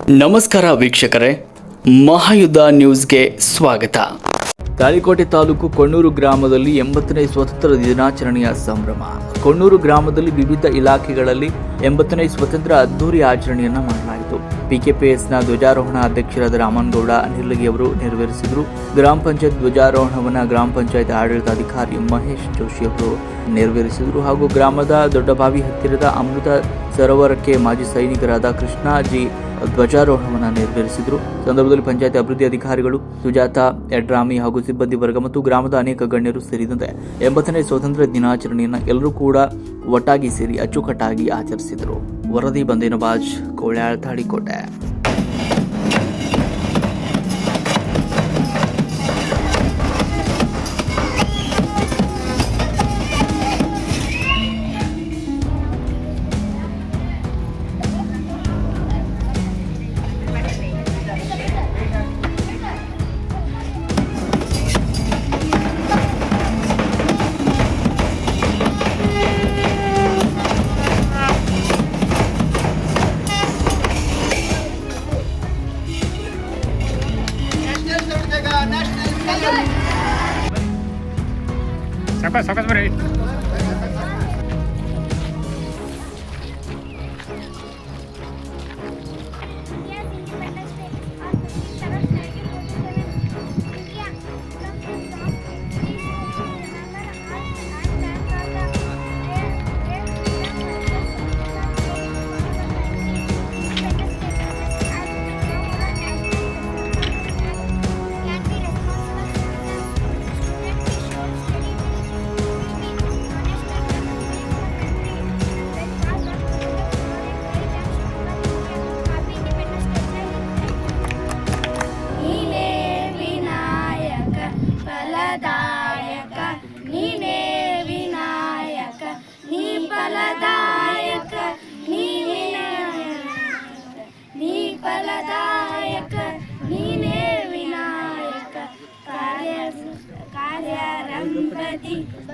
ನಮಸ್ಕಾರ ವೀಕ್ಷಕರೇ, ಮಹಾಯುದ್ಧ ನ್ಯೂಸ್ಗೆ ಸ್ವಾಗತ. ತಾಳಿಕೋಟೆ ತಾಲೂಕು ಕೊಣ್ಣೂರು ಗ್ರಾಮದಲ್ಲಿ 80ನೇ ಸ್ವಾತಂತ್ರ್ಯ ದಿನಾಚರಣೆಯ ಸಂಭ್ರಮ. ಕೊಣ್ಣೂರು ಗ್ರಾಮದಲ್ಲಿ ವಿವಿಧ ಇಲಾಖೆಗಳಲ್ಲಿ 80ನೇ ಸ್ವಾತಂತ್ರ್ಯ ಅದ್ದೂರಿ ಆಚರಣೆಯನ್ನ ಮಾಡಲಾಯಿತು. ಪಿಕೆಪಿಎಸ್ನ ಧ್ವಜಾರೋಹಣ ಅಧ್ಯಕ್ಷರಾದ ರಾಮನಗೌಡ ನಿರ್ಲಗಿ ಅವರು ನೆರವೇರಿಸಿದರು. ಗ್ರಾಮ ಪಂಚಾಯತ್ ಧ್ವಜಾರೋಹಣವನ್ನು ಗ್ರಾಮ ಪಂಚಾಯತ್ ಆಡಳಿತಾಧಿಕಾರಿ ಮಹೇಶ್ ಜೋಶಿ ಅವರು ನೆರವೇರಿಸಿದರು. ಹಾಗೂ ಗ್ರಾಮದ ದೊಡ್ಡಬಾವಿ ಹತ್ತಿರದ ಅಮೃತ ಸರೋವರಕ್ಕೆ ಮಾಜಿ ಸೈನಿಕರಾದ ಕೃಷ್ಣಾಜಿ ಧ್ವಜಾರೋಹಣವನ್ನು ನೆರವೇರಿಸಿದರು. ಸಂದರ್ಭದಲ್ಲಿ ಪಂಚಾಯತ್ ಅಭಿವೃದ್ಧಿ ಅಧಿಕಾರಿಗಳು, ಸುಜಾತ ಯಡ್ರಾಮಿ ಹಾಗೂ ಸಿಬ್ಬಂದಿ ವರ್ಗ ಮತ್ತು ಗ್ರಾಮದ ಅನೇಕ ಗಣ್ಯರು ಸೇರಿದಂತೆ 80ನೇ ಸ್ವಾತಂತ್ರ್ಯ ದಿನಾಚರಣೆಯನ್ನು ಎಲ್ಲರೂ ಕೂಡ ಒಟ್ಟಾಗಿ ಸೇರಿ ಅಚ್ಚುಕಟ್ಟಾಗಿ ಆಚರಿಸಿದರು. ವರದಿ ಬಂದೇನವಾಜ್, ಕೋಳ್ಯಾಳ್, ತಾಳಿಕೋಟೆ. सावकाश बरे.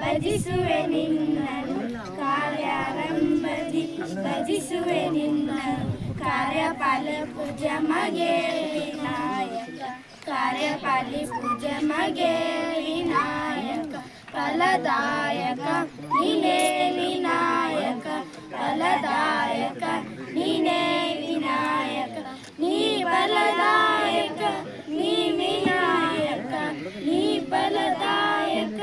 ಭಜಿಸುವೆ ನಿನ್ನನು ಕಾರ್ಯಾರಂಭದಿ ಭಜಿಸುವೆ ನಿನ್ನನು ಕಾರ್ಯಪಾಲಿ ಪೂಜ ಮಗೆ ವಿನಾಯಕ ಕಾರ್ಯಪಾಲಿ ಪೂಜ ಮಗೆ ವಿನಾಯಕ ಫಲದಾಯಕ ನೀನೇ ವಿನಾಯಕ ಫಲದಾಯಕ ನೀನೇ ವಿನಾಯಕ ನೀ ಫಲದಾಯಕ ನೀ ವಿನಾಯಕ ನೀ ಫಲದಾಯಕ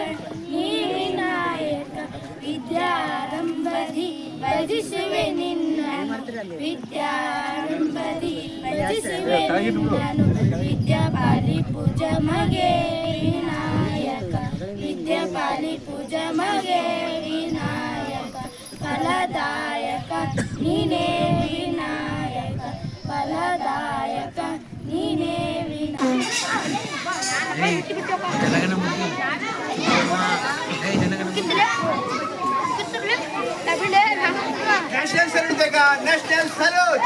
ನೀ ವಿನಾಯಕ ವಿದ್ಯಾರಂಭದಿ ಭಜಿಸುವೆ ನಿನ್ನನು ವಿದ್ಯಾರಂಭದಿ ಭಜಿಸುವೆ ನಿನ್ನನು ವಿದ್ಯಾಪಾಲಿ ಪೂಜ ಮಗೆ ವಿನಾಯಕ ವಿದ್ಯಾಪಾಲಿ ಪೂಜ ಮಗೆ ವಿನಾಯಕ ಫಲದಾಯಕ ನೀನೇ ವಿನಾಯಕ ಫಲದಾಯಕ ನೀನೇ ನ್ಯಾಷನಲ್ ಸಲ್ಯೂಟ್.